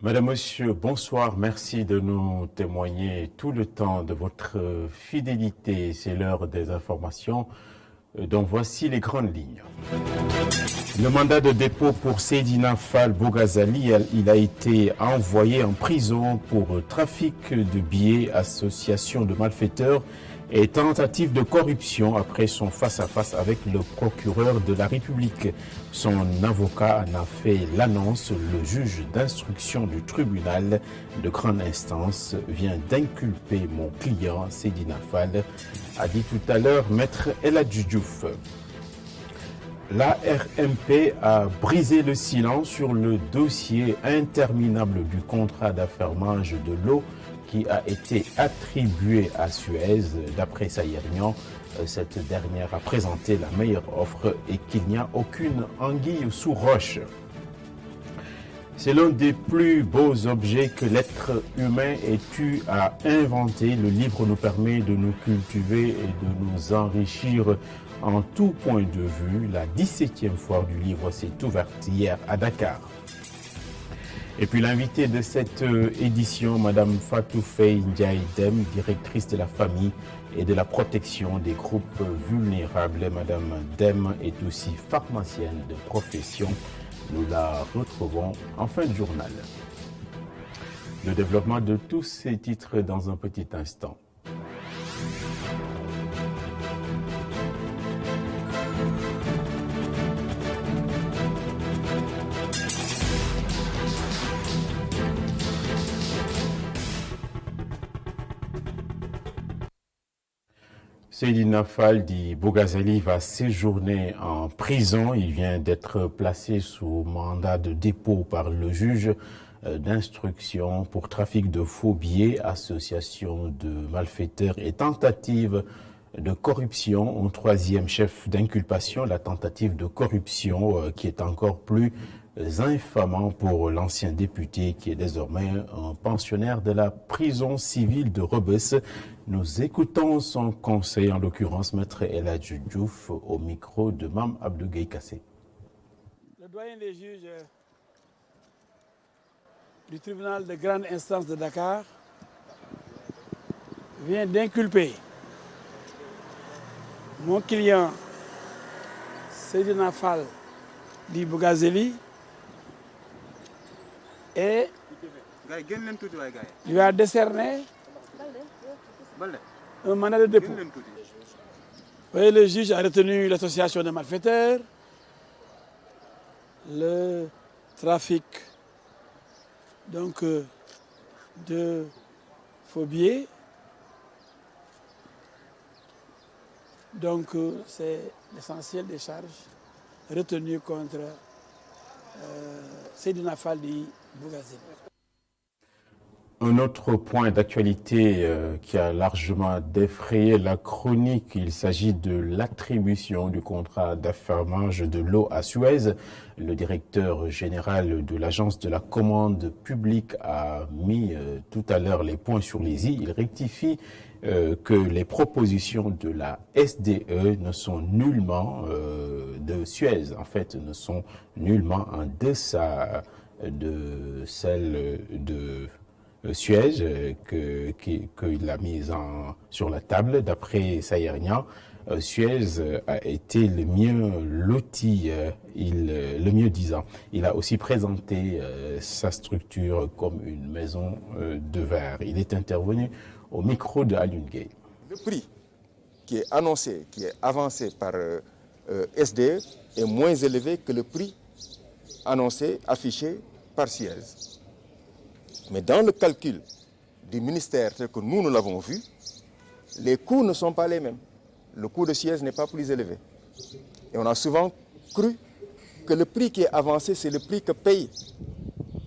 Madame, Monsieur, bonsoir. Merci de nous témoigner tout le temps de votre fidélité. C'est l'heure des informations. Donc voici les grandes lignes. Le mandat de dépôt pour Seydina Fall Boughazali, il a été envoyé en prison pour trafic de billets, association de malfaiteurs et tentative de corruption après son face-à-face avec le procureur de la République. Son avocat en a fait l'annonce. Le juge d'instruction du tribunal de grande instance vient d'inculper mon client Seydina Fall, a dit tout à l'heure Maître El Hadji Diouf. L'ARMP a brisé le silence sur le dossier interminable du contrat d'affermage de l'eau qui a été attribué à Suez. D'après Sayernian, cette dernière a présenté la meilleure offre et qu'il n'y a aucune anguille sous roche. C'est l'un des plus beaux objets que l'être humain ait eu à inventer. Le livre nous permet de nous cultiver et de nous enrichir en tout point de vue. La 17e foire du livre s'est ouverte hier à Dakar. Et puis l'invitée de cette édition, Madame Fatou Faye Ndiaye Dem, directrice de la famille et de la protection des groupes vulnérables. Madame Dem est aussi pharmacienne de profession. Nous la retrouvons en fin de journal. Le développement de tous ces titres dans un petit instant. Seydina Fall dit Boughazali va séjourner en prison. Il vient d'être placé sous mandat de dépôt par le juge d'instruction pour trafic de faux billets, association de malfaiteurs et tentative de corruption. Un troisième chef d'inculpation, la tentative de corruption qui est encore plus infamant pour l'ancien député qui est désormais un pensionnaire de la prison civile de Rebeuss. Nous écoutons son conseil, en l'occurrence Maître El Hadji Diouf, au micro de Mame Abdou Gueye Kassé. Le doyen des juges du tribunal de grande instance de Dakar vient d'inculper mon client Seydina Fall dit Boughazali et lui a décerné un mandat de dépôt. Oui, le juge a retenu l'association de malfaiteurs, le trafic donc de faux billets. Donc c'est l'essentiel des charges retenues contre Seydina Fall Boughazali. Un autre point d'actualité qui a largement défrayé la chronique, il s'agit de l'attribution du contrat d'affermage de l'eau à Suez. Le directeur général de l'agence de la commande publique a mis tout à l'heure les points sur les i. Il rectifie que les propositions de la SDE ne sont nullement de Suez, en fait, ne sont nullement en deçà de celles de Suez qu'il a mise sur la table. D'après Sayernian, Suez a été le mieux loti, le mieux disant. Il a aussi présenté sa structure comme une maison de verre. Il est intervenu au micro de Alioune Gueye. Le prix qui est annoncé, qui est avancé par SDE est moins élevé que le prix annoncé, affiché par Suez. Mais dans le calcul du ministère tel que nous l'avons vu, les coûts ne sont pas les mêmes. Le coût de Suez n'est pas plus élevé. Et on a souvent cru que le prix qui est avancé, c'est le prix que paye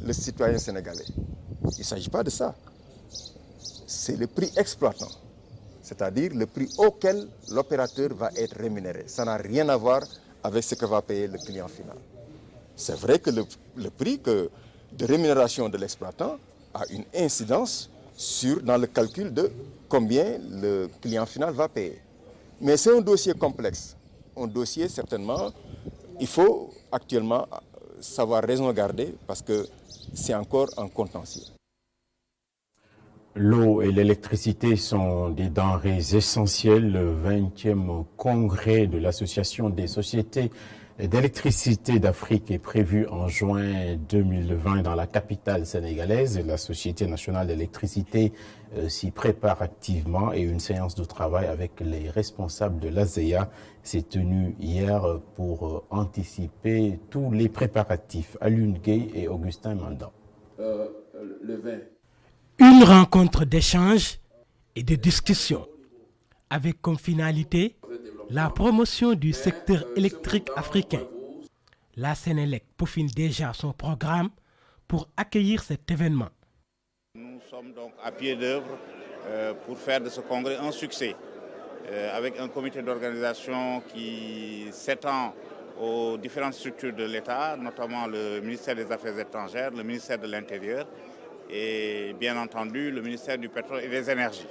le citoyen sénégalais. Il ne s'agit pas de ça. C'est le prix exploitant, c'est-à-dire le prix auquel l'opérateur va être rémunéré. Ça n'a rien à voir avec ce que va payer le client final. C'est vrai que le prix de rémunération de l'exploitant a une incidence dans le calcul de combien le client final va payer. Mais c'est un dossier complexe. Un dossier, certainement, il faut actuellement savoir raison garder parce que c'est encore un contentieux. L'eau et l'électricité sont des denrées essentielles. Le 20e congrès de l'Association des sociétés d'électricité d'Afrique est prévu en juin 2020 dans la capitale sénégalaise. La Société nationale d'électricité s'y prépare activement et une séance de travail avec les responsables de l'ASEA s'est tenue hier pour anticiper tous les préparatifs. Alioune Gueye et Augustin Mandan. Le 20. Une rencontre d'échange et de discussion avec comme finalité la promotion du secteur électrique africain. La Sénélec peaufine déjà son programme pour accueillir cet événement. Nous sommes donc à pied d'œuvre pour faire de ce congrès un succès, avec un comité d'organisation qui s'étend aux différentes structures de l'État, notamment le ministère des Affaires étrangères, le ministère de l'Intérieur et bien entendu le ministère du Pétrole et des Énergies.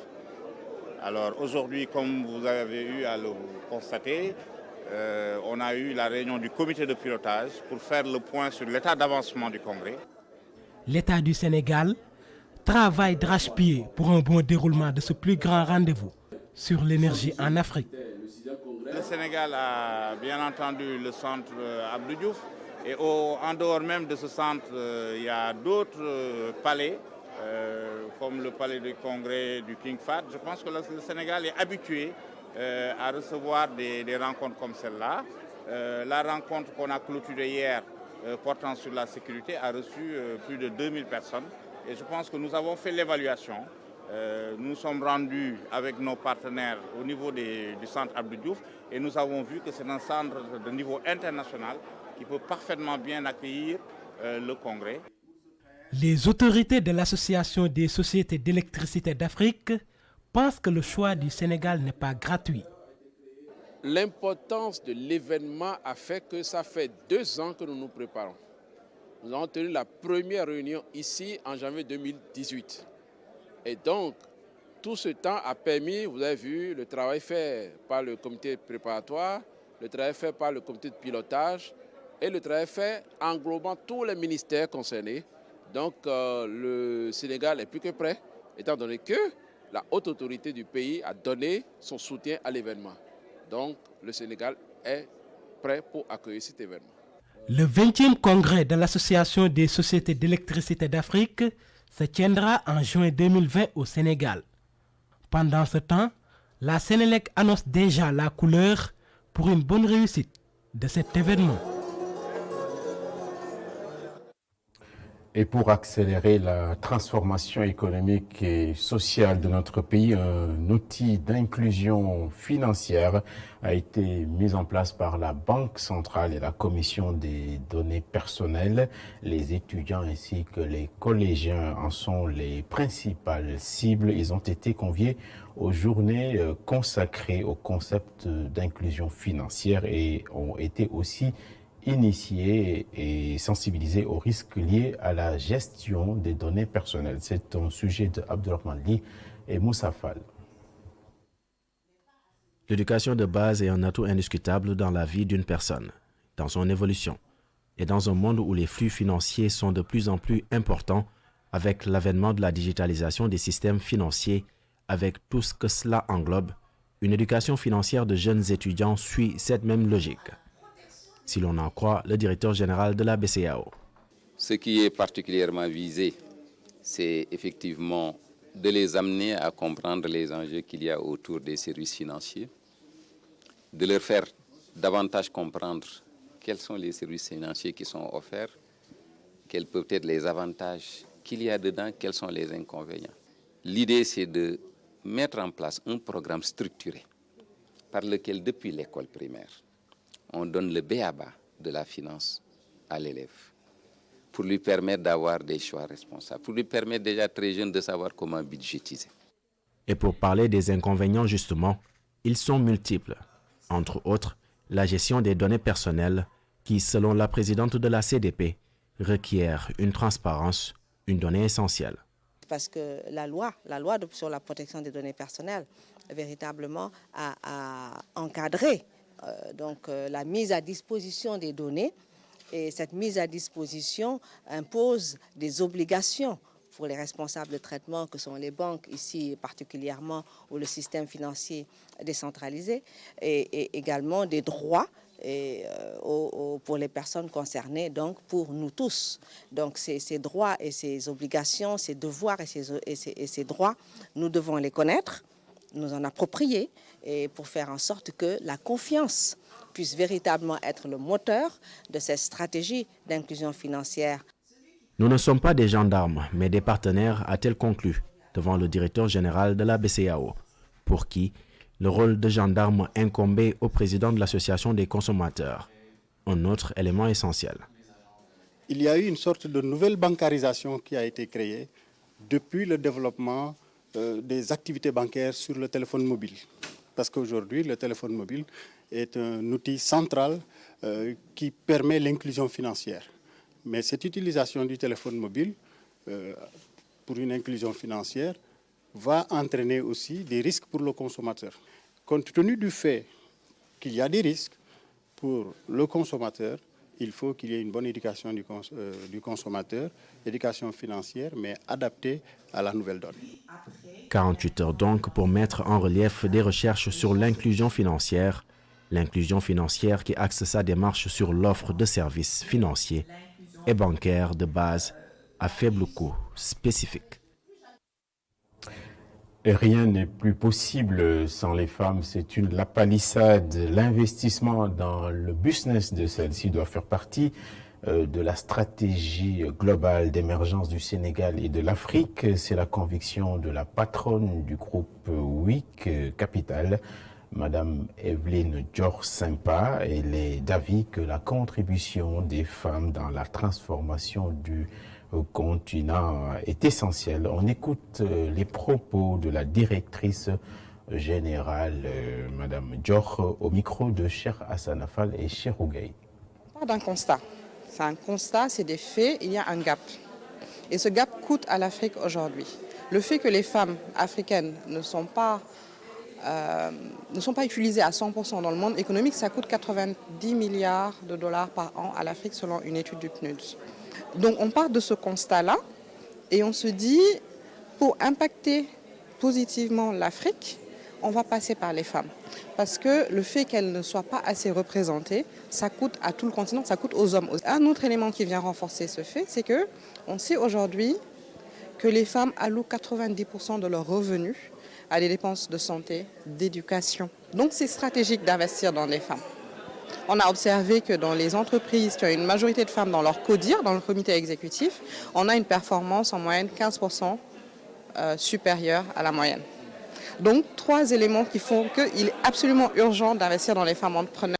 Alors aujourd'hui, comme vous avez eu à le constater, on a eu la réunion du comité de pilotage pour faire le point sur l'état d'avancement du congrès. L'État du Sénégal travaille d'arrache-pied pour un bon déroulement de ce plus grand rendez-vous sur l'énergie en Afrique. Le Sénégal a bien entendu le centre Abdou Diouf et en dehors même de ce centre, il y a d'autres palais comme le palais du congrès du King Fahd. Je pense que le Sénégal est habitué à recevoir des rencontres comme celle-là. La rencontre qu'on a clôturée hier portant sur la sécurité a reçu plus de 2000 personnes. Et je pense que nous avons fait l'évaluation. Nous sommes rendus avec nos partenaires au niveau du centre Abdou Diouf et nous avons vu que c'est un centre de niveau international qui peut parfaitement bien accueillir le congrès. Les autorités de l'Association des sociétés d'électricité d'Afrique pensent que le choix du Sénégal n'est pas gratuit. L'importance de l'événement a fait que ça fait 2 ans que nous nous préparons. Nous avons tenu la première réunion ici en janvier 2018. Et donc, tout ce temps a permis, vous avez vu, le travail fait par le comité préparatoire, le travail fait par le comité de pilotage et le travail fait englobant tous les ministères concernés. Donc, le Sénégal est plus que prêt, étant donné que la haute autorité du pays a donné son soutien à l'événement. Donc, le Sénégal est prêt pour accueillir cet événement. Le 20e congrès de l'Association des sociétés d'électricité d'Afrique se tiendra en juin 2020 au Sénégal. Pendant ce temps, la Sénélec annonce déjà la couleur pour une bonne réussite de cet événement. Et pour accélérer la transformation économique et sociale de notre pays, un outil d'inclusion financière a été mis en place par la Banque centrale et la Commission des données personnelles. Les étudiants ainsi que les collégiens en sont les principales cibles. Ils ont été conviés aux journées consacrées au concept d'inclusion financière et ont été aussi initiés et sensibilisés aux risques liés à la gestion des données personnelles. C'est un sujet de Abdourahmane Ly et Moussa Fall. L'éducation de base est un atout indiscutable dans la vie d'une personne, dans son évolution. Et dans un monde où les flux financiers sont de plus en plus importants, avec l'avènement de la digitalisation des systèmes financiers, avec tout ce que cela englobe, une éducation financière de jeunes étudiants suit cette même logique. Si l'on en croit le directeur général de la BCEAO. Ce qui est particulièrement visé, c'est effectivement de les amener à comprendre les enjeux qu'il y a autour des services financiers, de leur faire davantage comprendre quels sont les services financiers qui sont offerts, quels peuvent être les avantages qu'il y a dedans, quels sont les inconvénients. L'idée, c'est de mettre en place un programme structuré par lequel, depuis l'école primaire, on donne le b.a.-ba de la finance à l'élève pour lui permettre d'avoir des choix responsables, pour lui permettre déjà très jeune de savoir comment budgétiser. Et pour parler des inconvénients justement, ils sont multiples. Entre autres, la gestion des données personnelles qui, selon la présidente de la CDP, requiert une transparence, une donnée essentielle. Parce que la loi sur la protection des données personnelles, véritablement, a encadré la mise à disposition des données Et cette mise à disposition impose des obligations pour les responsables de traitement que sont les banques, ici particulièrement, ou le système financier décentralisé, et également des droits pour les personnes concernées, donc pour nous tous. Donc ces droits et ces obligations, ces devoirs et ces droits, nous devons les connaître, nous en approprier, et pour faire en sorte que la confiance puisse véritablement être le moteur de cette stratégie d'inclusion financière. Nous ne sommes pas des gendarmes, mais des partenaires, a-t-elle conclu, devant le directeur général de la BCEAO, pour qui le rôle de gendarme incombait au président de l'Association des consommateurs, un autre élément essentiel. Il y a eu une sorte de nouvelle bancarisation qui a été créée depuis le développement des activités bancaires sur le téléphone mobile. Parce qu'aujourd'hui, le téléphone mobile est un outil central qui permet l'inclusion financière. Mais cette utilisation du téléphone mobile pour une inclusion financière va entraîner aussi des risques pour le consommateur. Compte tenu du fait qu'il y a des risques pour le consommateur, il faut qu'il y ait une bonne éducation du consommateur, éducation financière, mais adaptée à la nouvelle donne. 48 heures donc pour mettre en relief des recherches sur l'inclusion financière qui axe sa démarche sur l'offre de services financiers et bancaires de base à faible coût spécifique. Et rien n'est plus possible sans les femmes. C'est la palissade. L'investissement dans le business de celle-ci doit faire partie de la stratégie globale d'émergence du Sénégal et de l'Afrique. C'est la conviction de la patronne du groupe WIC Capital, Madame Evelyne Dior-Simpa. Elle est d'avis que la contribution des femmes dans la transformation du continent est essentielle. On écoute les propos de la directrice générale, Madame Dior, au micro de Cheikh Hassan Affal et Cheikh Ougaï. Pas d'un constat. C'est un constat, c'est des faits, il y a un gap. Et ce gap coûte à l'Afrique aujourd'hui. Le fait que les femmes africaines ne sont pas utilisées à 100% dans le monde économique, ça coûte 90 milliards de dollars par an à l'Afrique selon une étude du PNUD. Donc on part de ce constat-là et on se dit, pour impacter positivement l'Afrique, on va passer par les femmes. Parce que le fait qu'elles ne soient pas assez représentées, ça coûte à tout le continent, ça coûte aux hommes. Un autre élément qui vient renforcer ce fait, c'est qu'on sait aujourd'hui que les femmes allouent 90% de leurs revenus à des dépenses de santé, d'éducation. Donc c'est stratégique d'investir dans les femmes. On a observé que dans les entreprises qui ont une majorité de femmes dans leur CODIR, dans le comité exécutif, on a une performance en moyenne 15% supérieure à la moyenne. Donc, 3 éléments qui font qu'il est absolument urgent d'investir dans les femmes entrepreneurs.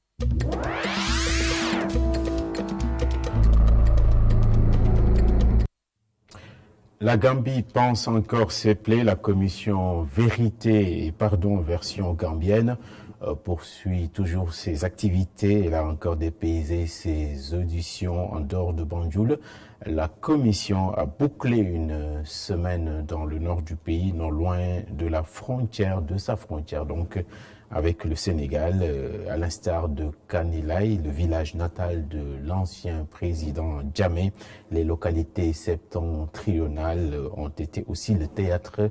La Gambie pense encore ses plaies. La commission Vérité et Pardon version gambienne poursuit toujours ses activités. Elle a encore dépaysé ses auditions en dehors de Banjul. La commission a bouclé une semaine dans le nord du pays, non loin de sa frontière, donc avec le Sénégal, à l'instar de Kanilaï, le village natal de l'ancien président Jammeh. Les localités septentrionales ont été aussi le théâtre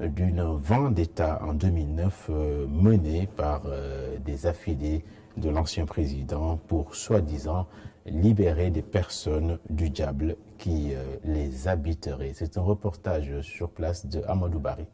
d'une vendetta en 2009 menée par des affiliés de l'ancien président pour soi-disant libérer des personnes du diable qui les habiteraient. C'est un reportage sur place de Amadou Bari.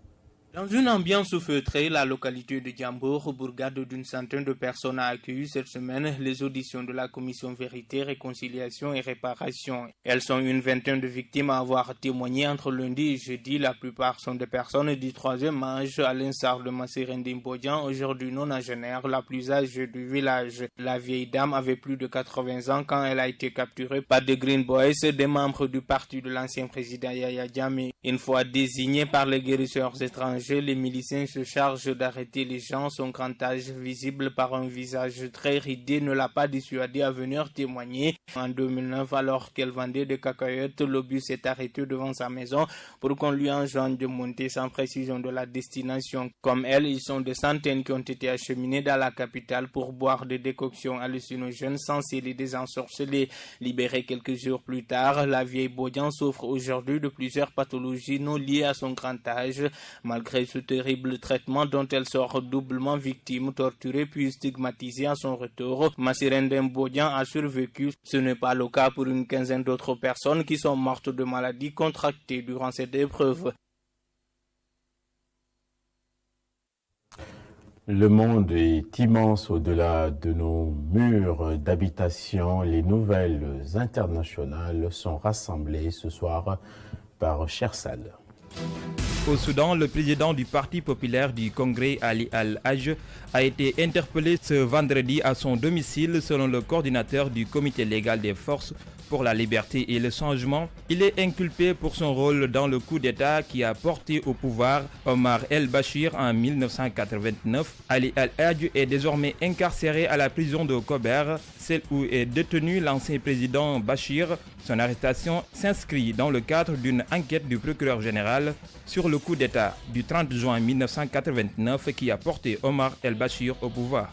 Dans une ambiance feutrée, la localité de Diambour, bourgade d'une centaine de personnes, a accueilli cette semaine les auditions de la commission Vérité, Réconciliation et Réparation. Elles sont une vingtaine de victimes à avoir témoigné entre lundi et jeudi. La plupart sont des personnes du troisième âge, à l'instar de Massirendine Mbodian, aujourd'hui nonagénaire, la plus âgée du village. La vieille dame avait plus de 80 ans quand elle a été capturée par des Green Boys, des membres du parti de l'ancien président Yaya Jammeh. Une fois désignée par les guérisseurs étrangers, danger, les miliciens se chargent d'arrêter les gens. Son grand âge, visible par un visage très ridé, ne l'a pas dissuadé à venir témoigner. En 2009, alors qu'elle vendait des cacahuètes, l'obus s'est arrêté devant sa maison pour qu'on lui enjoigne de monter sans précision de la destination. Comme elle, ils sont des centaines qui ont été acheminés dans la capitale pour boire des décoctions hallucinogènes censées les désensorceler. Libérée quelques jours plus tard, la vieille Bodian souffre aujourd'hui de plusieurs pathologies non liées à son grand âge. Malgré ce terrible traitement dont elle sort doublement victime, torturée puis stigmatisée à son retour, Massirendem Bodian a survécu. Ce n'est pas le cas pour une quinzaine d'autres personnes qui sont mortes de maladies contractées durant cette épreuve. Le monde est immense au-delà de nos murs d'habitation. Les nouvelles internationales sont rassemblées ce soir par Chersal. Au Soudan, le président du Parti populaire du Congrès, Ali Al-Haj, a été interpellé ce vendredi à son domicile selon le coordinateur du comité légal des forces pour la liberté et le changement. Il est inculpé pour son rôle dans le coup d'État qui a porté au pouvoir Omar el-Bashir en 1989. Ali Al-Haj est désormais incarcéré à la prison de Kober, celle où est détenu l'ancien président Bashir. Son arrestation s'inscrit dans le cadre d'une enquête du procureur général sur le coup d'État du 30 juin 1989 qui a porté Omar el-Bashir au pouvoir.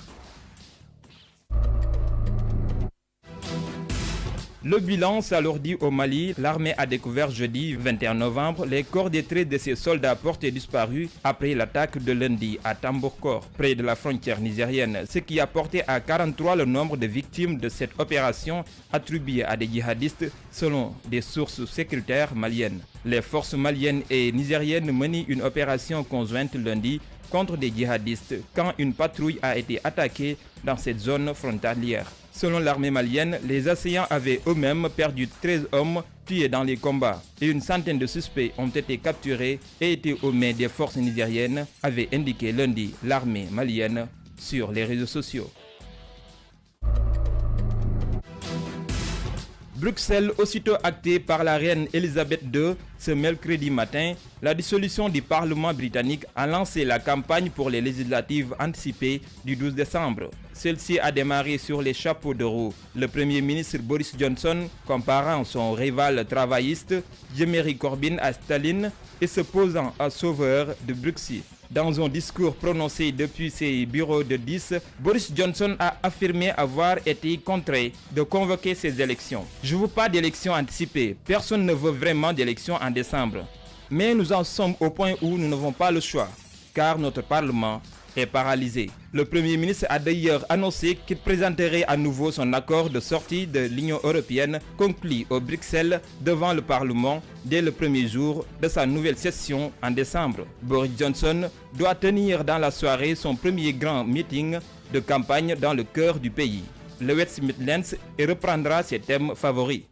Le bilan s'alourdit au Mali. L'armée a découvert jeudi 21 novembre les corps des traits de ses soldats portés disparus après l'attaque de lundi à Tambourkor, près de la frontière nigérienne, ce qui a porté à 43 le nombre de victimes de cette opération attribuée à des djihadistes selon des sources sécuritaires maliennes. Les forces maliennes et nigériennes menent une opération conjointe lundi contre des djihadistes quand une patrouille a été attaquée dans cette zone frontalière. Selon l'armée malienne, les assaillants avaient eux-mêmes perdu 13 hommes tués dans les combats et une centaine de suspects ont été capturés et étaient aux mains des forces nigériennes, avait indiqué lundi l'armée malienne sur les réseaux sociaux. Bruxelles, aussitôt actée par la reine Elisabeth II ce mercredi matin, la dissolution du Parlement britannique a lancé la campagne pour les législatives anticipées du 12 décembre. Celle-ci a démarré sur les chapeaux de roue. Le Premier ministre Boris Johnson, comparant son rival travailliste Jeremy Corbyn à Staline et se posant à sauveur de Bruxelles. Dans un discours prononcé depuis ses bureaux de 10, Boris Johnson a affirmé avoir été contraint de convoquer ces élections. Je ne veux pas d'élections anticipées. Personne ne veut vraiment d'élections en décembre. Mais nous en sommes au point où nous n'avons pas le choix, car notre Parlement est paralysé. Le Premier ministre a d'ailleurs annoncé qu'il présenterait à nouveau son accord de sortie de l'Union européenne conclu au Bruxelles devant le Parlement dès le premier jour de sa nouvelle session en décembre. Boris Johnson doit tenir dans la soirée son premier grand meeting de campagne dans le cœur du pays, le West Midlands, et reprendra ses thèmes favoris.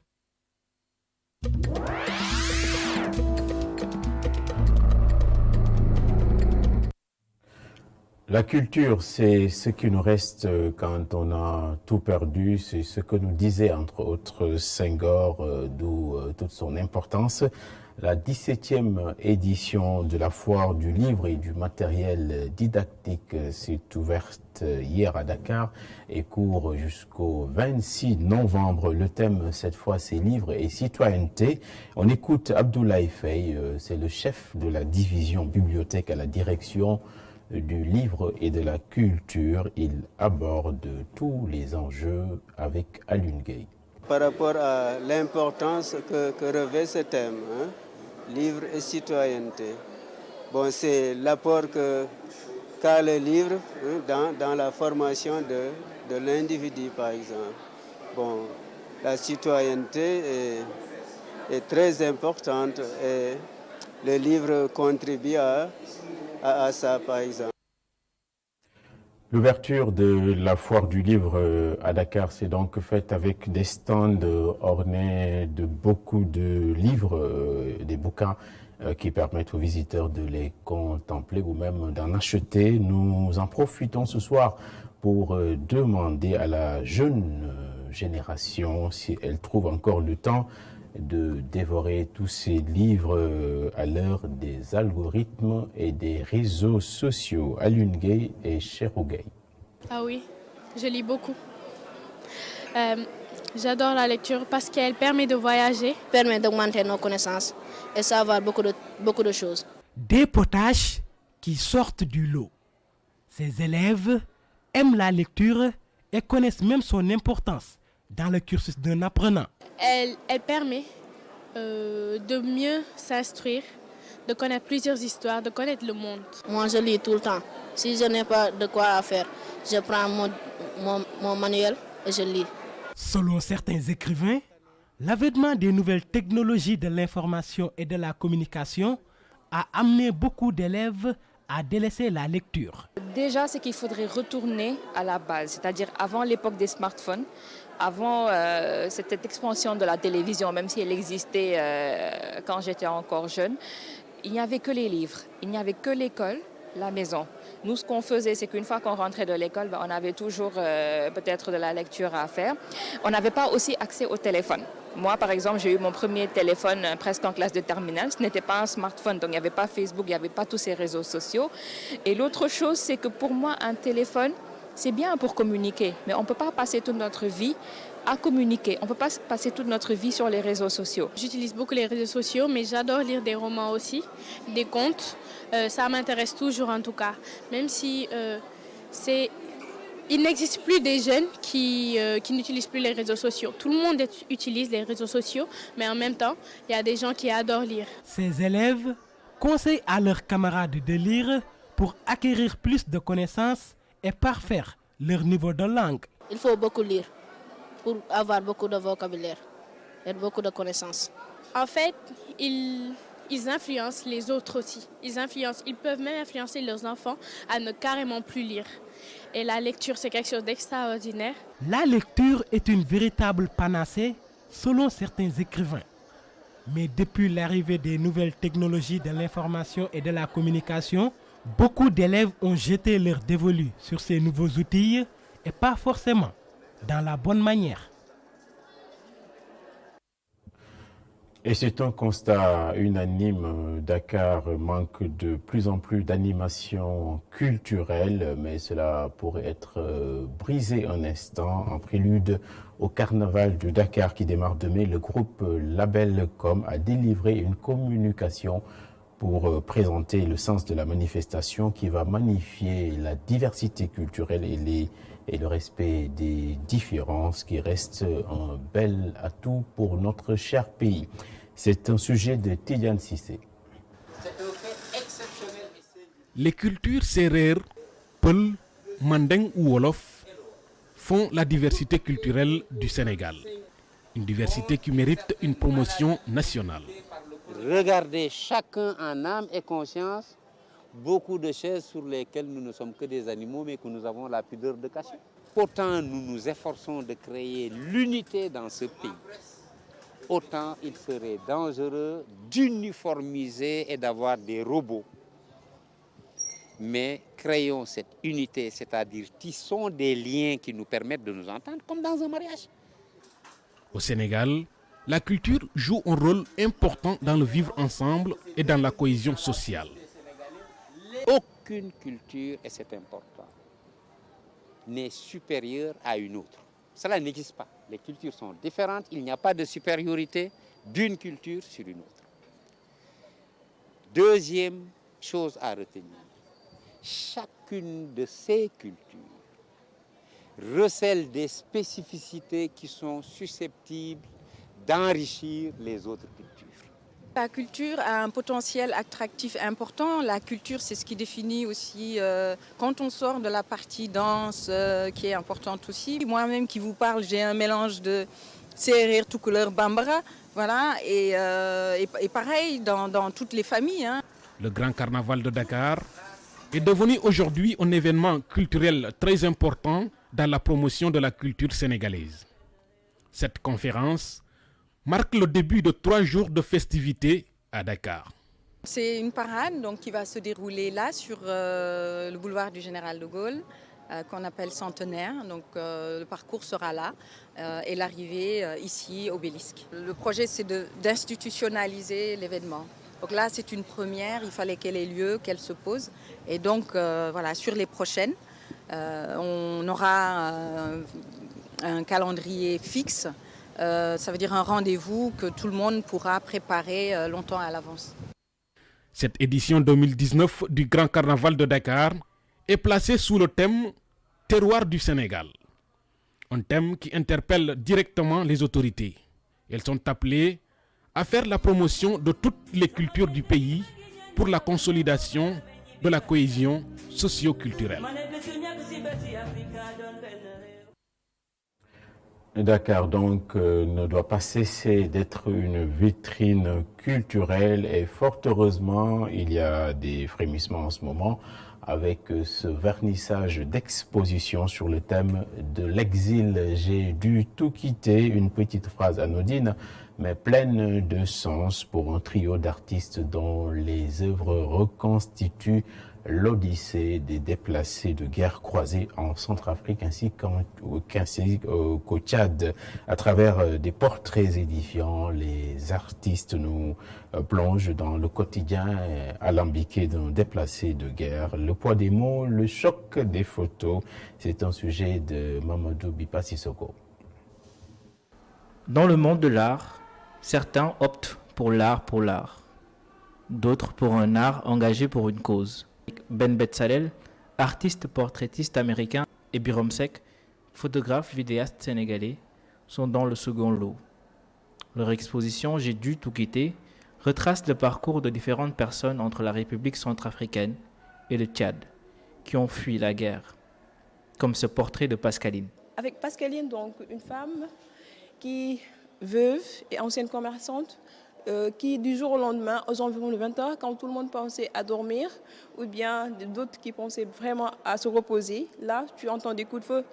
La culture, c'est ce qui nous reste quand on a tout perdu. C'est ce que nous disait entre autres Senghor, d'où toute son importance. La 17e édition de la foire du livre et du matériel didactique s'est ouverte hier à Dakar et court jusqu'au 26 novembre. Le thème cette fois c'est livre et citoyenneté. On écoute Abdoulaye Faye, c'est le chef de la division bibliothèque à la direction du livre et de la culture. Il aborde tous les enjeux avec Alun Gueye. Par rapport à l'importance que revêt ce thème, livre et citoyenneté, bon, c'est l'apport qu'a le livre dans la formation de l'individu, par exemple. Bon, la citoyenneté est très importante et le livre contribue à ça, par exemple. L'ouverture de la foire du livre à Dakar s'est donc faite avec des stands ornés de beaucoup de livres, des bouquins qui permettent aux visiteurs de les contempler ou même d'en acheter. Nous en profitons ce soir pour demander à la jeune génération si elle trouve encore le temps de dévorer tous ces livres à l'heure des algorithmes et des réseaux sociaux. Alioune Gueye et Cherou Gueye. Ah oui, je lis beaucoup. J'adore la lecture parce qu'elle permet de voyager. Permet d'augmenter nos connaissances et savoir beaucoup de choses. Des potaches qui sortent du lot. Ces élèves aiment la lecture et connaissent même son importance dans le cursus d'un apprenant. Elle permet de mieux s'instruire, de connaître plusieurs histoires, de connaître le monde. Moi, je lis tout le temps. Si je n'ai pas de quoi faire, je prends mon manuel et je lis. Selon certains écrivains, l'avènement des nouvelles technologies de l'information et de la communication a amené beaucoup d'élèves à délaisser la lecture. Déjà, c'est qu'il faudrait retourner à la base, c'est-à-dire avant l'époque des smartphones, avant cette expansion de la télévision, même si elle existait quand j'étais encore jeune, il n'y avait que les livres, il n'y avait que l'école, la maison. Nous, ce qu'on faisait, c'est qu'une fois qu'on rentrait de l'école, on avait toujours peut-être de la lecture à faire. On n'avait pas aussi accès au téléphone. Moi, par exemple, j'ai eu mon premier téléphone presque en classe de terminale. Ce n'était pas un smartphone, donc il n'y avait pas Facebook, il n'y avait pas tous ces réseaux sociaux. Et l'autre chose, c'est que pour moi, un téléphone, c'est bien pour communiquer, mais on ne peut pas passer toute notre vie à communiquer. On ne peut pas passer toute notre vie sur les réseaux sociaux. J'utilise beaucoup les réseaux sociaux, mais j'adore lire des romans aussi, des contes. Ça m'intéresse toujours en tout cas, même si il n'existe plus des jeunes qui n'utilisent plus les réseaux sociaux. Tout le monde utilise les réseaux sociaux, mais en même temps, il y a des gens qui adorent lire. Ces élèves conseillent à leurs camarades de lire pour acquérir plus de connaissances et parfaire leur niveau de langue. Il faut beaucoup lire pour avoir beaucoup de vocabulaire et beaucoup de connaissances. En fait, ils influencent les autres aussi. Ils peuvent même influencer leurs enfants à ne carrément plus lire. Et la lecture, c'est quelque chose d'extraordinaire. La lecture est une véritable panacée selon certains écrivains. Mais depuis l'arrivée des nouvelles technologies de l'information et de la communication, beaucoup d'élèves ont jeté leur dévolu sur ces nouveaux outils et pas forcément dans la bonne manière. Et c'est un constat unanime. Dakar manque de plus en plus d'animation culturelle, mais cela pourrait être brisé un instant. En prélude au carnaval de Dakar qui démarre demain, le groupe Labelcom a délivré une communication pour présenter le sens de la manifestation qui va magnifier la diversité culturelle et le respect des différences qui restent un bel atout pour notre cher pays. C'est un sujet de Tidiane Cissé. Les cultures sérères, Peul, Mandeng ou Wolof font la diversité culturelle du Sénégal. Une diversité qui mérite une promotion nationale. Regardez chacun en âme et conscience beaucoup de choses sur lesquelles nous ne sommes que des animaux mais que nous avons la pudeur de cacher. Autant nous nous efforçons de créer l'unité dans ce pays, autant il serait dangereux d'uniformiser et d'avoir des robots. Mais créons cette unité, c'est-à-dire tissons des liens qui nous permettent de nous entendre comme dans un mariage. Au Sénégal, la culture joue un rôle important dans le vivre ensemble et dans la cohésion sociale. Aucune culture, et c'est important, n'est supérieure à une autre. Cela n'existe pas. Les cultures sont différentes, il n'y a pas de supériorité d'une culture sur une autre. Deuxième chose à retenir, chacune de ces cultures recèle des spécificités qui sont susceptibles d'enrichir les autres cultures. La culture a un potentiel attractif important. La culture, c'est ce qui définit aussi quand on sort de la partie danse qui est importante aussi. Moi-même qui vous parle, j'ai un mélange de Serer, Toucouleur, Bambara. Voilà, et pareil dans toutes les familles. Hein. Le Grand Carnaval de Dakar est devenu aujourd'hui un événement culturel très important dans la promotion de la culture sénégalaise. Cette conférence marque le début de 3 jours de festivités à Dakar. C'est une parade donc, qui va se dérouler là sur le boulevard du Général de Gaulle qu'on appelle centenaire. Donc le parcours sera là et l'arrivée ici, Obélisque. Le projet, c'est d'institutionnaliser l'événement. Donc là, c'est une première, il fallait qu'elle ait lieu, qu'elle se pose. Et donc, voilà, sur les prochaines, on aura un calendrier fixe. Ça veut dire un rendez-vous que tout le monde pourra préparer longtemps à l'avance. Cette édition 2019 du Grand Carnaval de Dakar est placée sous le thème « Terroir du Sénégal ». Un thème qui interpelle directement les autorités. Elles sont appelées à faire la promotion de toutes les cultures du pays pour la consolidation de la cohésion socio-culturelle. Dakar donc ne doit pas cesser d'être une vitrine culturelle et fort heureusement il y a des frémissements en ce moment avec ce vernissage d'exposition sur le thème de l'exil. J'ai dû tout quitter, une petite phrase anodine mais pleine de sens pour un trio d'artistes dont les œuvres reconstituent l'odyssée des déplacés de guerre croisés en Centrafrique ainsi qu'au Tchad. À travers des portraits édifiants, les artistes nous plongent dans le quotidien alambiqué d'un déplacé de guerre. Le poids des mots, le choc des photos, c'est un sujet de Mamadou Bipa Sissoko. Dans le monde de l'art, certains optent pour l'art, d'autres pour un art engagé pour une cause. Ben Betsalel, artiste portraitiste américain, et Birom Seck, photographe vidéaste sénégalais, sont dans le second lot. Leur exposition « J'ai dû tout quitter » retrace le parcours de différentes personnes entre la République centrafricaine et le Tchad, qui ont fui la guerre, comme ce portrait de Pascaline. Avec Pascaline, donc une femme qui veuve et ancienne commerçante, qui du jour au lendemain, aux environs de 20h, quand tout le monde pensait à dormir, ou bien d'autres qui pensaient vraiment à se reposer, là, tu entends des coups de feu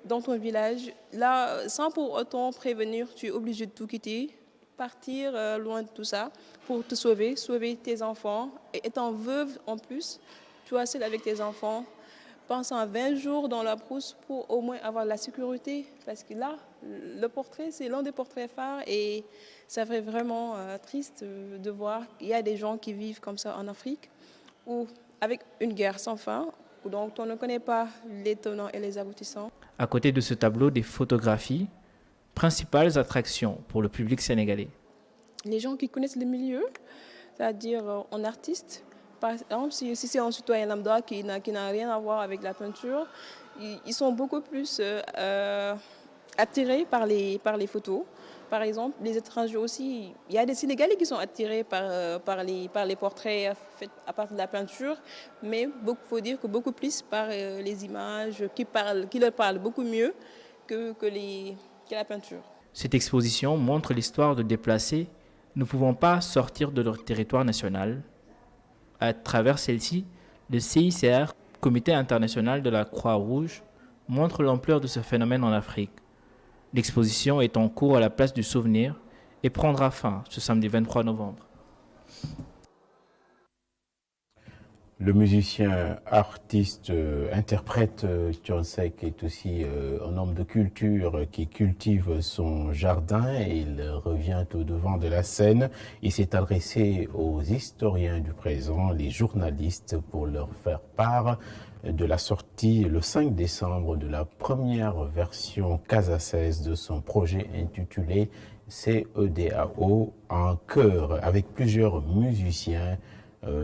dans ton village. Là, sans pour autant prévenir, tu es obligé de tout quitter, partir loin de tout ça pour te sauver tes enfants. Et étant veuve en plus, tu es seule avec tes enfants, pensant à 20 jours dans la brousse pour au moins avoir la sécurité. Parce que là, le portrait, c'est l'un des portraits phares et ça fait vraiment triste de voir qu'il y a des gens qui vivent comme ça en Afrique, où avec une guerre sans fin, dont on ne connaît pas les tenants et les aboutissants. À côté de ce tableau, des photographies, principales attractions pour le public sénégalais. Les gens qui connaissent le milieu, c'est-à-dire un artiste, par exemple, si c'est un citoyen lambda qui n'a rien à voir avec la peinture, ils sont beaucoup plus attirés par les photos. Par exemple, les étrangers aussi, il y a des Sénégalais qui sont attirés par les portraits faits à partir de la peinture, mais il faut dire que beaucoup plus par les images qui leur parlent beaucoup mieux que la peinture. Cette exposition montre l'histoire de déplacés ne pouvant pas sortir de leur territoire national. À travers celle-ci, le CICR, Comité international de la Croix-Rouge, montre l'ampleur de ce phénomène en Afrique. L'exposition est en cours à la place du Souvenir et prendra fin ce samedi 23 novembre. Le musicien, artiste, interprète Thione Seck est aussi un homme de culture qui cultive son jardin et il revient au devant de la scène. Il s'est adressé aux historiens du présent, les journalistes, pour leur faire part de la sortie le 5 décembre de la première version casaçaise de son projet intitulé CEDAO en chœur avec plusieurs musiciens,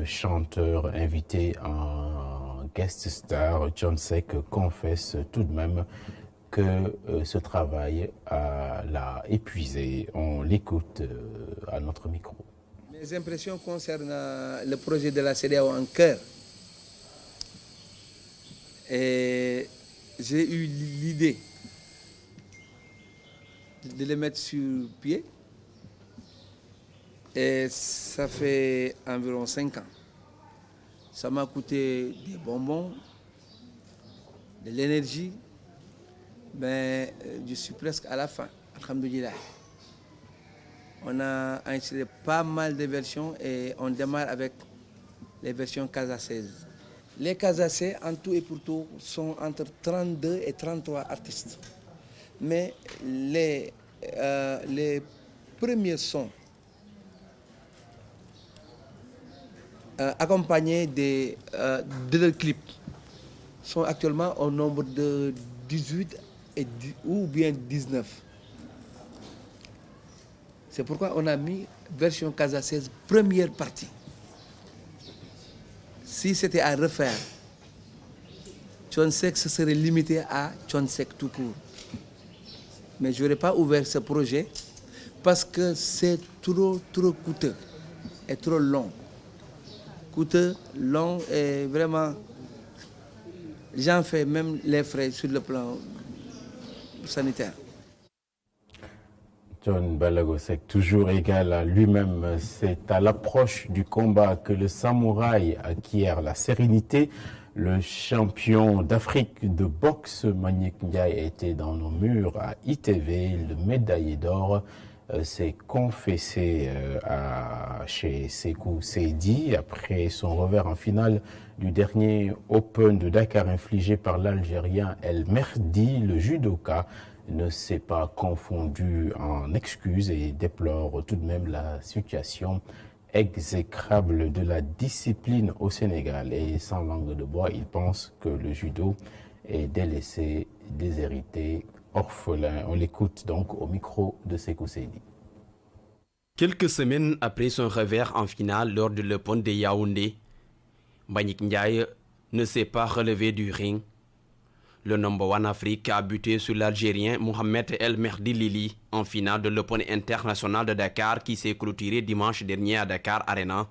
chanteurs invités en guest star. Thione Seck confesse tout de même que ce travail l'a épuisé. On l'écoute à notre micro. Mes impressions concernent le projet de la CEDEAO en chœur. Et j'ai eu l'idée de le mettre sur pied. Et ça fait environ 5 ans. Ça m'a coûté des bonbons, de l'énergie, mais je suis presque à la fin, alhamdoulilah. On a enregistré pas mal de versions et on démarre avec les versions casaçaises. Les Casacés, en tout et pour tout, sont entre 32 et 33 artistes. Mais les premiers sons accompagnés de leurs clips sont actuellement au nombre de 18 ou bien 19. C'est pourquoi on a mis version casaçaise première partie. Si c'était à refaire, Thione Seck se serait limité à Thione Seck tout court. Mais je n'aurais pas ouvert ce projet parce que c'est trop coûteux et trop long. Coûteux, long et vraiment, j'en fais même les frais sur le plan sanitaire. Thione Ballago Seck, toujours égal à lui-même, c'est à l'approche du combat que le samouraï acquiert la sérénité. Le champion d'Afrique de boxe, Mbagnick Ndiaye, était dans nos murs à ITV. Le médaillé d'or s'est confessé chez Sékou Seydi après son revers en finale du dernier Open de Dakar infligé par l'Algérien El Merdi. Le judoka ne s'est pas confondu en excuses et déplore tout de même la situation exécrable de la discipline au Sénégal. Et sans langue de bois, il pense que le judo est délaissé, déshérité, orphelin. On l'écoute donc au micro de Sékou Seydi. Quelques semaines après son revers en finale lors de l'Open de Yaoundé, Mbagnick Ndiaye ne s'est pas relevé du ring. Le number one Afrique a buté sur l'Algérien Mohamed El Merdi Lili en finale de l'Open international de Dakar qui s'est clôturé dimanche dernier à Dakar Arena.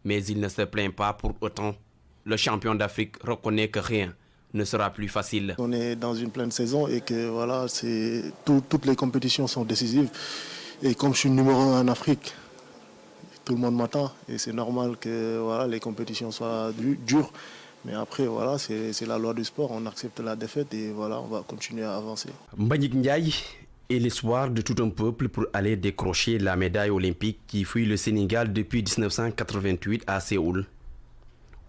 Mais il ne se plaint pas pour autant. Le champion d'Afrique reconnaît que rien ne sera plus facile. On est dans une pleine saison et que voilà, toutes les compétitions sont décisives. Et comme je suis numéro 1 en Afrique, tout le monde m'attend et c'est normal que voilà, les compétitions soient dures. Mais après, voilà, c'est la loi du sport, on accepte la défaite et voilà, on va continuer à avancer. Mbagnick Ndiaye est l'espoir de tout un peuple pour aller décrocher la médaille olympique qui fuit le Sénégal depuis 1988 à Séoul,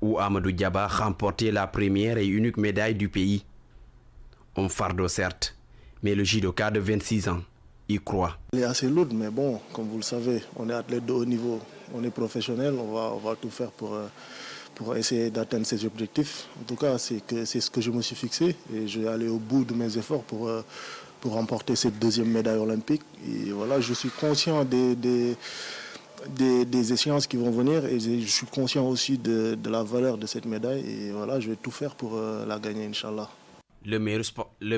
où Amadou Diaba remportait la première et unique médaille du pays. Un fardeau certes, mais le judoka de 26 ans y croit. Elle est assez lourde, mais bon, comme vous le savez, on est athlète de haut niveau, on est professionnel, on va tout faire pour essayer d'atteindre ces objectifs. En tout cas, c'est ce que je me suis fixé et je vais aller au bout de mes efforts pour remporter cette deuxième médaille olympique. Et voilà, je suis conscient des échéances qui vont venir et je suis conscient aussi de la valeur de cette médaille et voilà, je vais tout faire pour la gagner, Inch'Allah. Le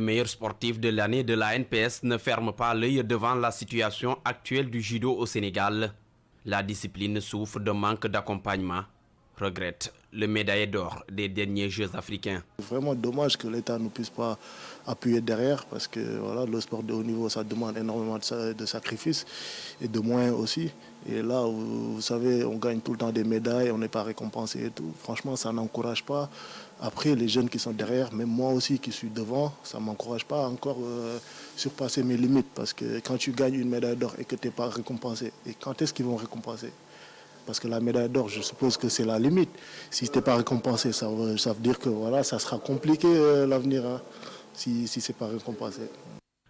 meilleur sportif de l'année de la NPS ne ferme pas l'œil devant la situation actuelle du judo au Sénégal. La discipline souffre de manque d'accompagnement, regrette le médaillé d'or des derniers Jeux africains. C'est vraiment dommage que l'État ne puisse pas appuyer derrière parce que voilà, le sport de haut niveau, ça demande énormément de sacrifices et de moyens aussi. Et là, vous savez, on gagne tout le temps des médailles, on n'est pas récompensé et tout. Franchement, ça n'encourage pas. Après, les jeunes qui sont derrière, même moi aussi qui suis devant, ça ne m'encourage pas à encore surpasser mes limites parce que quand tu gagnes une médaille d'or et que tu n'es pas récompensé, et quand est-ce qu'ils vont récompenser ? Parce que la médaille d'or, je suppose que c'est la limite. Si tu n'es pas récompensé, ça veut dire que voilà, ça sera compliqué l'avenir hein, si ce n'est pas récompensé.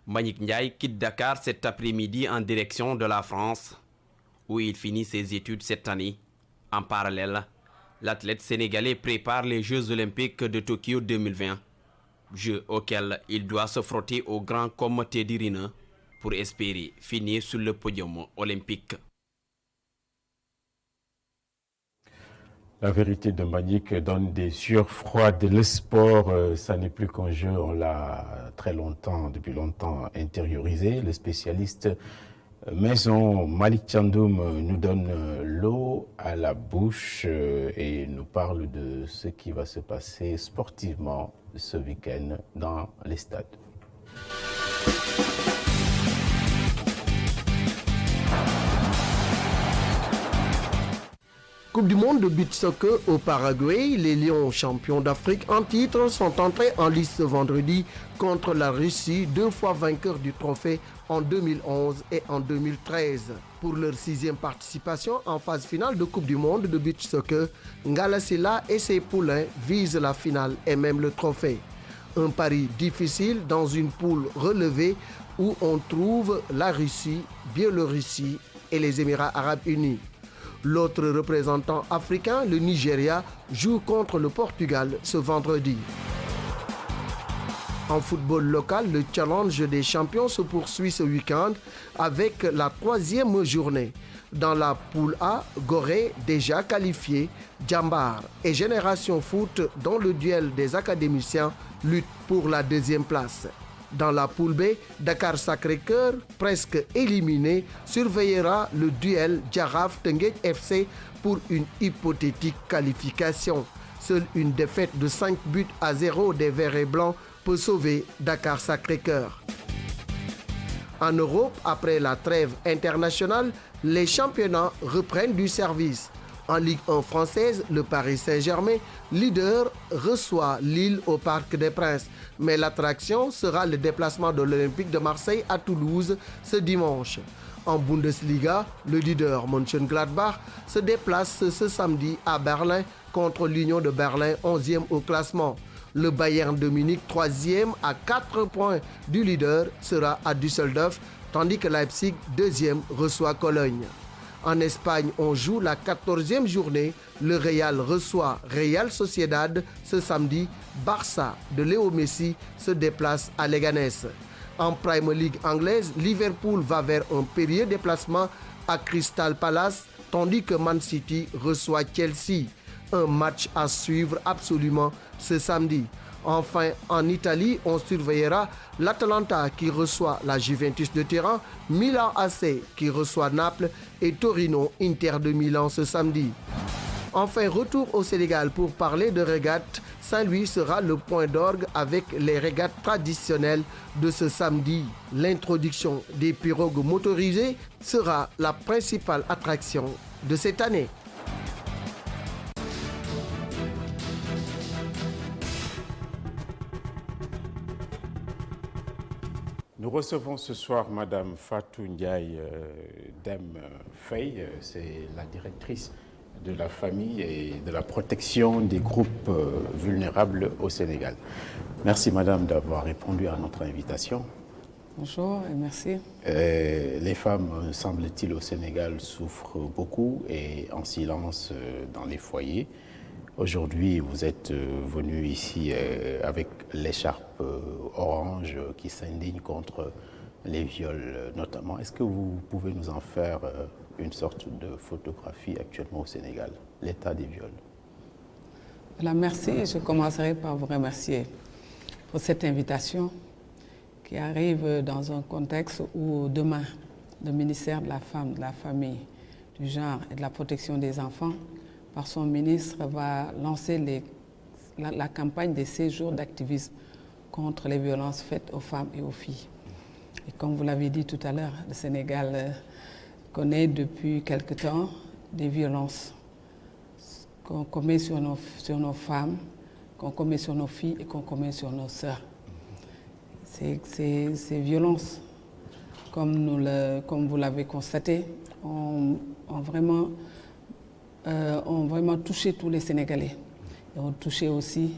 Mbagnick Ndiaye quitte Dakar cet après-midi en direction de la France, où il finit ses études cette année. En parallèle, l'athlète sénégalais prépare les Jeux olympiques de Tokyo 2020, Jeux auxquels il doit se frotter aux grands comme Teddy Riner pour espérer finir sur le podium olympique. La vérité de Mbagnick donne des sueurs froides. Le sport, ça n'est plus qu'un jeu. On l'a depuis longtemps intériorisé. Le spécialiste maison Malik Thiandoum nous donne l'eau à la bouche et nous parle de ce qui va se passer sportivement ce week-end dans les stades. Coupe du monde de beach soccer au Paraguay, les Lions champions d'Afrique en titre sont entrés en lice ce vendredi contre la Russie, 2 fois vainqueurs du trophée en 2011 et en 2013. Pour leur 6e participation en phase finale de Coupe du monde de beach soccer, Ngalasila et ses poulains visent la finale et même le trophée. Un pari difficile dans une poule relevée où on trouve la Russie, Biélorussie et les Émirats arabes unis. L'autre représentant africain, le Nigeria, joue contre le Portugal ce vendredi. En football local, le challenge des champions se poursuit ce week-end avec la 3e journée. Dans la poule A, Gorée, déjà qualifié, Djambar et Génération Foot, dont le duel des académiciens, luttent pour la 2e place. Dans la poule B, Dakar Sacré-Cœur, presque éliminé, surveillera le duel Jaraaf-Teungueth FC pour une hypothétique qualification. Seule une défaite de 5-0 des Verts et Blancs peut sauver Dakar Sacré-Cœur. En Europe, après la trêve internationale, les championnats reprennent du service. En Ligue 1 française, le Paris Saint-Germain, leader, reçoit Lille au Parc des Princes. Mais l'attraction sera le déplacement de l'Olympique de Marseille à Toulouse ce dimanche. En Bundesliga, le leader Mönchengladbach se déplace ce samedi à Berlin contre l'Union de Berlin, 11e au classement. Le Bayern de Munich, 3e à 4 points du leader, sera à Düsseldorf, tandis que Leipzig, 2e, reçoit Cologne. En Espagne, on joue la 14e journée. Le Real reçoit Real Sociedad ce samedi. Barça de Léo Messi se déplace à Leganés. En Premier League anglaise, Liverpool va vers un périlleux déplacement à Crystal Palace, tandis que Man City reçoit Chelsea. Un match à suivre absolument ce samedi. Enfin, en Italie, on surveillera l'Atalanta qui reçoit la Juventus de Turin, Milan AC qui reçoit Naples et Torino Inter de Milan ce samedi. Enfin, retour au Sénégal pour parler de régates. Saint-Louis sera le point d'orgue avec les régates traditionnelles de ce samedi. L'introduction des pirogues motorisées sera la principale attraction de cette année. Nous recevons ce soir Madame Fatou Ndiaye Dème Faye, c'est la directrice de la famille et de la protection des groupes vulnérables au Sénégal. Merci Madame d'avoir répondu à notre invitation. Bonjour et merci. Les femmes, semble-t-il, au Sénégal souffrent beaucoup et en silence dans les foyers. Aujourd'hui, vous êtes venu ici avec l'écharpe orange qui s'indigne contre les viols notamment. Est-ce que vous pouvez nous en faire une sorte de photographie actuellement au Sénégal, l'état des viols? Alors, merci. Je commencerai par vous remercier pour cette invitation qui arrive dans un contexte où demain, le ministère de la Femme, de la Famille, du Genre et de la Protection des Enfants, par son ministre, va lancer la campagne des 16 jours d'activisme contre les violences faites aux femmes et aux filles. Et comme vous l'avez dit tout à l'heure, le Sénégal connaît depuis quelque temps des violences qu'on commet sur nos femmes, qu'on commet sur nos filles et qu'on commet sur nos sœurs. Ces violences, comme vous l'avez constaté, ont vraiment touché tous les Sénégalais. Et ont touché aussi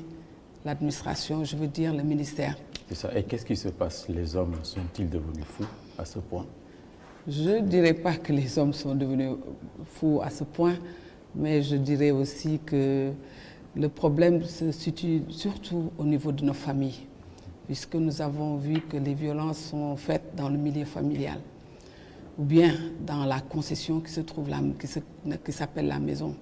l'administration, je veux dire le ministère. C'est ça. Et qu'est-ce qui se passe? Les hommes sont-ils devenus fous à ce point? Je ne dirais pas que les hommes sont devenus fous à ce point, mais je dirais aussi que le problème se situe surtout au niveau de nos familles, puisque nous avons vu que les violences sont faites dans le milieu familial, ou bien dans la concession qui se trouve là, qui s'appelle la maison.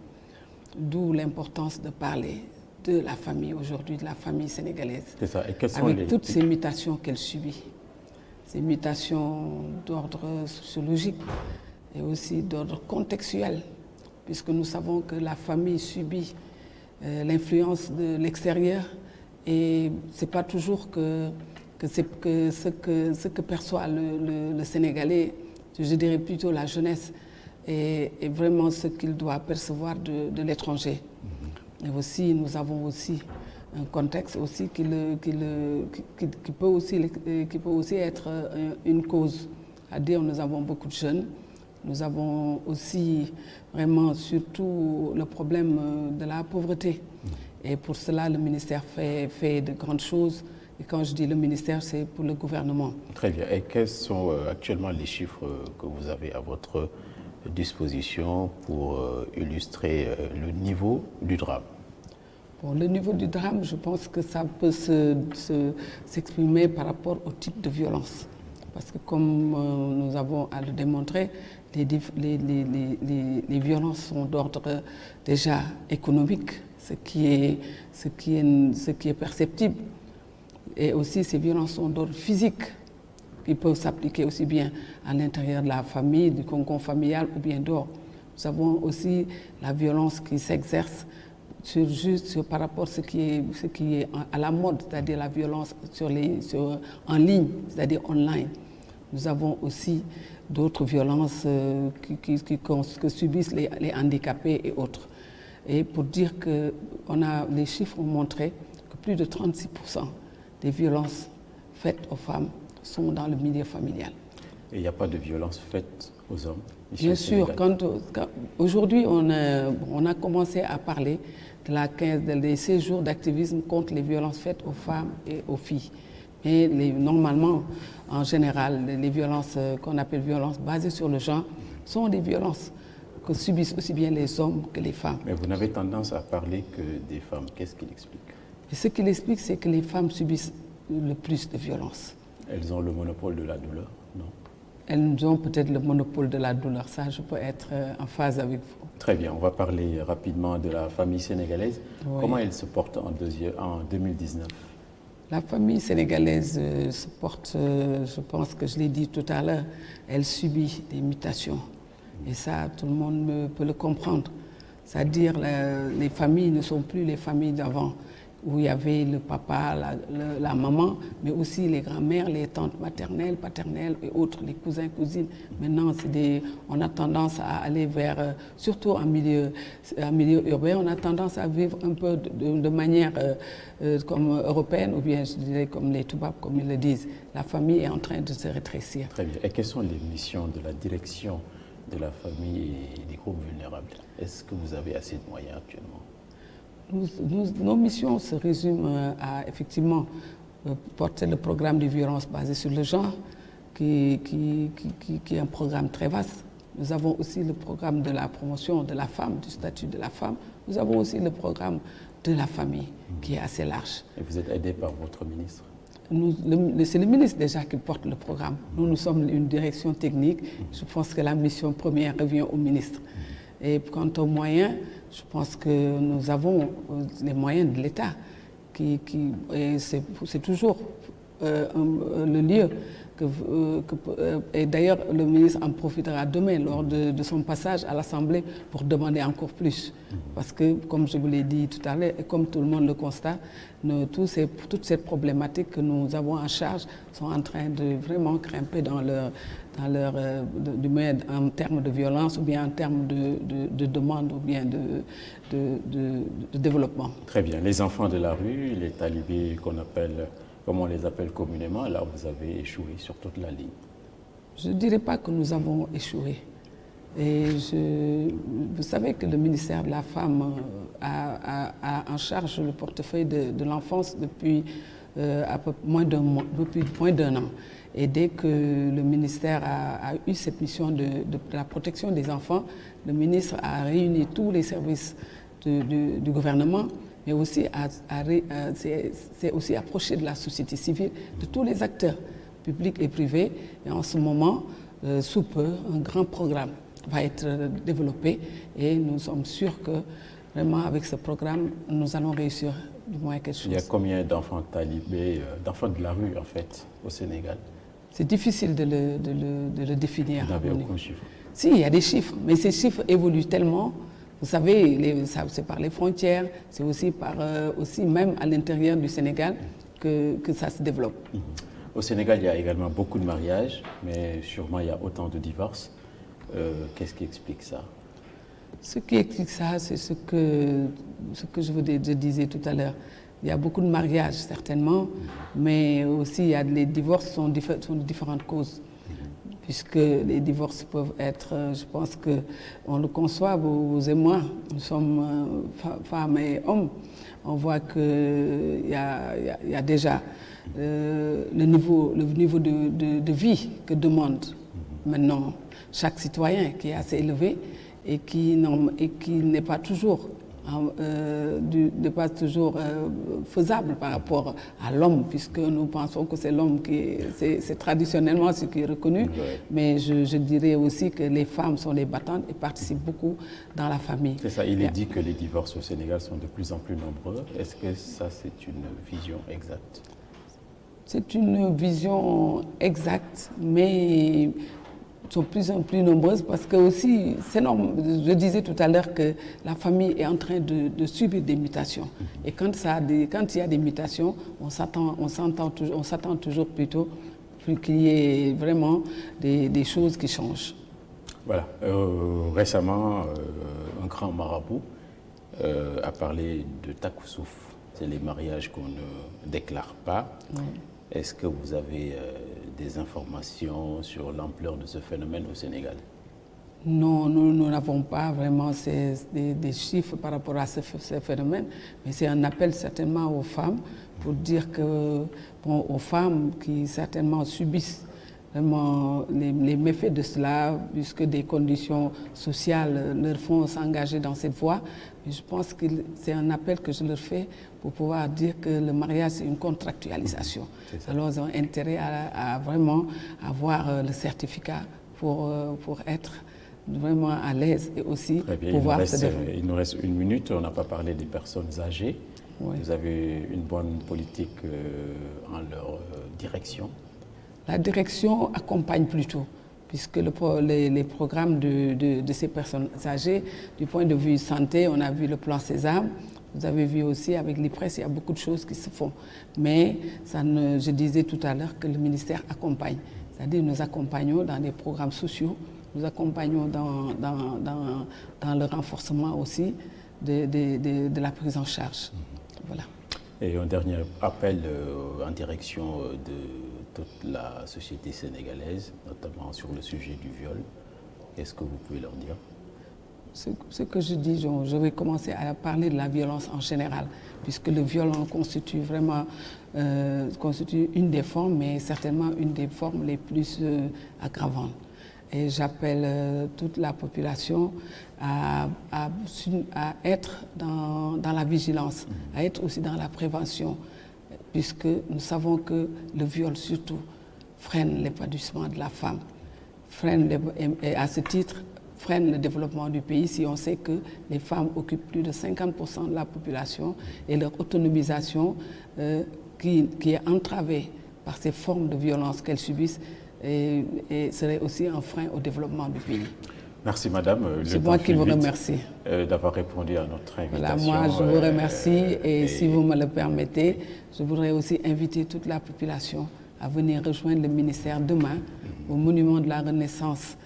D'où l'importance de parler de la famille aujourd'hui, de la famille sénégalaise. C'est ça. Et quelles sont avec toutes ces mutations qu'elle subit. Ces mutations d'ordre sociologique et aussi d'ordre contextuel, puisque nous savons que la famille subit l'influence de l'extérieur et ce n'est pas toujours ce que perçoit le Sénégalais, je dirais plutôt la jeunesse, et vraiment ce qu'il doit percevoir de l'étranger. Et aussi, nous avons aussi un contexte aussi qui peut aussi être une cause. C'est-à-dire, nous avons beaucoup de jeunes. Nous avons aussi vraiment surtout le problème de la pauvreté. Et pour cela, le ministère fait de grandes choses. Et quand je dis le ministère, c'est pour le gouvernement. Très bien. Et quels sont actuellement les chiffres que vous avez à votre disposition pour illustrer le niveau du drame? Bon, le niveau du drame, je pense que ça peut s'exprimer par rapport au type de violence. Parce que comme nous avons à le démontrer, les violences sont d'ordre déjà économique, ce qui est perceptible. Et aussi ces violences sont d'ordre physique, qui peuvent s'appliquer aussi bien à l'intérieur de la famille, du cocon familial ou bien dehors. Nous avons aussi la violence qui s'exerce par rapport à ce qui est à la mode, c'est-à-dire la violence en ligne, c'est-à-dire online. Nous avons aussi d'autres violences que subissent les handicapés et autres. Et pour dire que les chiffres ont montré que plus de 36% des violences faites aux femmes sont dans le milieu familial. Et il n'y a pas de violence faite aux hommes ici Bien sûr, aujourd'hui on a commencé à parler des séjours d'activisme contre les violences faites aux femmes et aux filles. Mais normalement, en général, les violences qu'on appelle violences basées sur le genre sont des violences que subissent aussi bien les hommes que les femmes. Mais vous n'avez tendance à parler que des femmes. Qu'est-ce qu'il explique? Et ce qu'il explique, c'est que les femmes subissent le plus de violences. Elles ont le monopole de la douleur, non? Elles ont peut-être le monopole de la douleur. Ça, je peux être en phase avec vous. Très bien. On va parler rapidement de la famille sénégalaise. Oui. Comment elle se porte en 2019? La famille sénégalaise se porte, je pense que je l'ai dit tout à l'heure, elle subit des mutations. Et ça, tout le monde peut le comprendre. C'est-à-dire les familles ne sont plus les familles d'avant, où il y avait le papa, la maman, mais aussi les grands-mères, les tantes maternelles, paternelles et autres, les cousins, cousines. Maintenant, on a tendance à aller vers, surtout en milieu urbain, on a tendance à vivre un peu de manière comme européenne, ou bien je dirais comme les Toubabs, comme ils le disent. La famille est en train de se rétrécir. Très bien. Et quelles sont les missions de la direction de la famille et des groupes vulnérables? Est-ce que vous avez assez de moyens actuellement? Nos missions se résument à effectivement porter le programme de violence basé sur le genre, qui est un programme très vaste. Nous avons aussi le programme de la promotion de la femme, du statut de la femme. Nous avons aussi le programme de la famille, qui est assez large. Et vous êtes aidé par votre ministre? C'est le ministre déjà qui porte le programme. Nous sommes une direction technique. Je pense que la mission première revient au ministre. Et quant aux moyens, je pense que nous avons les moyens de l'État. C'est toujours le lieu et d'ailleurs le ministre en profitera demain lors de son passage à l'Assemblée pour demander encore plus. Parce que, comme je vous l'ai dit tout à l'heure, et comme tout le monde le constate, toutes ces problématiques que nous avons en charge sont en train de vraiment grimper en termes de violence ou bien en termes de demande ou bien de développement. Très bien. Les enfants de la rue, les talibés comme on les appelle communément, là vous avez échoué sur toute la ligne. Je ne dirais pas que nous avons échoué. Et vous savez que le ministère de la Femme a en charge le portefeuille de l'enfance depuis moins d'un an. Et dès que le ministère a eu cette mission de la protection des enfants, le ministre a réuni tous les services du gouvernement, mais aussi s'est aussi approché de la société civile, de tous les acteurs publics et privés. Et en ce moment, sous peu, un grand programme va être développé et nous sommes sûrs que vraiment avec ce programme, nous allons réussir du moins quelque chose. Il y a combien d'enfants talibés, d'enfants de la rue en fait, au Sénégal? C'est difficile de le définir. Vous n'avez aucun chiffre? Si, il y a des chiffres, mais ces chiffres évoluent tellement. Vous savez, c'est par les frontières, c'est aussi même à l'intérieur du Sénégal que ça se développe. Au Sénégal, il y a également beaucoup de mariages, mais sûrement il y a autant de divorces. Qu'est-ce qui explique ça? Ce qui explique ça, c'est ce que je disais tout à l'heure. Il y a beaucoup de mariages, certainement, mais aussi les divorces sont de différentes causes. Puisque les divorces peuvent être, je pense qu'on le conçoit, vous et moi, nous sommes femmes et hommes, on voit qu'il y a déjà le niveau de vie que demande maintenant chaque citoyen, qui est assez élevé et qui n'est pas toujours faisable par rapport à l'homme, puisque nous pensons que c'est l'homme c'est traditionnellement ce qui est reconnu, mais je dirais aussi que les femmes sont les battantes et participent beaucoup dans la famille. C'est ça, il est dit que les divorces au Sénégal sont de plus en plus nombreux. Est-ce que ça, c'est une vision exacte? C'est une vision exacte, mais sont de plus en plus nombreuses parce que aussi, c'est normal, je disais tout à l'heure que la famille est en train de subir des mutations. Et quand il y a des mutations, on s'attend toujours plutôt qu'il y ait vraiment des choses qui changent. Voilà. Récemment, un grand marabout a parlé de Takoussouf. C'est les mariages qu'on ne déclare pas. Est-ce que vous avez des informations sur l'ampleur de ce phénomène au Sénégal? Non, nous n'avons pas vraiment des chiffres par rapport à ce phénomène, mais c'est un appel certainement aux femmes pour dire aux femmes qui certainement subissent vraiment les méfaits de cela, puisque des conditions sociales leur font s'engager dans cette voie. Mais je pense que c'est un appel que je leur fais pour pouvoir dire que le mariage, c'est une contractualisation. Alors, ils ont intérêt à vraiment avoir le certificat pour être vraiment à l'aise et aussi pouvoir se développer. Il nous reste 1 minute, on n'a pas parlé des personnes âgées. Oui. Vous avez une bonne politique en leur direction? La direction accompagne plutôt, puisque les programmes de ces personnes âgées, du point de vue santé, on a vu le plan Sésame, vous avez vu aussi avec l'IPRES, il y a beaucoup de choses qui se font. Mais je disais tout à l'heure que le ministère accompagne, c'est-à-dire nous accompagnons dans des programmes sociaux, nous accompagnons dans le renforcement aussi de la prise en charge. Voilà. Et un dernier appel en direction de toute la société sénégalaise, notamment sur le sujet du viol. Qu'est-ce que vous pouvez leur dire? Ce que je dis, je vais commencer à parler de la violence en général, puisque le viol constitue vraiment une des formes, mais certainement une des formes les plus aggravantes. Et j'appelle toute la population à être dans la vigilance, à être aussi dans la prévention, puisque nous savons que le viol surtout freine l'épanouissement de la femme, et à ce titre freine le développement du pays si on sait que les femmes occupent plus de 50% de la population et leur autonomisation qui est entravée par ces formes de violence qu'elles subissent et serait aussi un frein au développement du pays. Merci Madame. C'est moi qui vous remercie. D'avoir répondu à notre invitation. Voilà, moi je vous remercie et si vous me le permettez, je voudrais aussi inviter toute la population à venir rejoindre le ministère demain au Monument de la Renaissance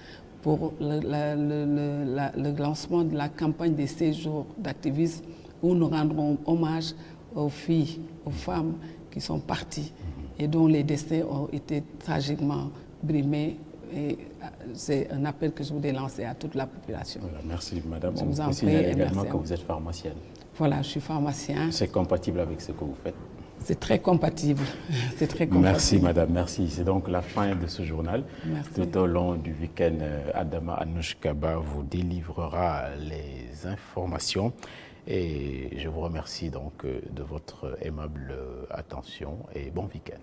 pour le lancement de la campagne des 16 jours d'activisme où nous rendrons hommage aux filles, aux femmes qui sont parties et dont les destins ont été tragiquement brimés. Et c'est un appel que je voulais lancer à toute la population. Voilà, merci Madame. Je vous en prie signale également merci que vous êtes pharmacienne. Voilà, je suis pharmacien. C'est compatible avec ce que vous faites? C'est très compatible. C'est très compatible. Merci Madame, merci. C'est donc la fin de ce journal. Merci. Tout au long du week-end, Adama Anouchkaba vous délivrera les informations. Et je vous remercie donc de votre aimable attention et bon week-end.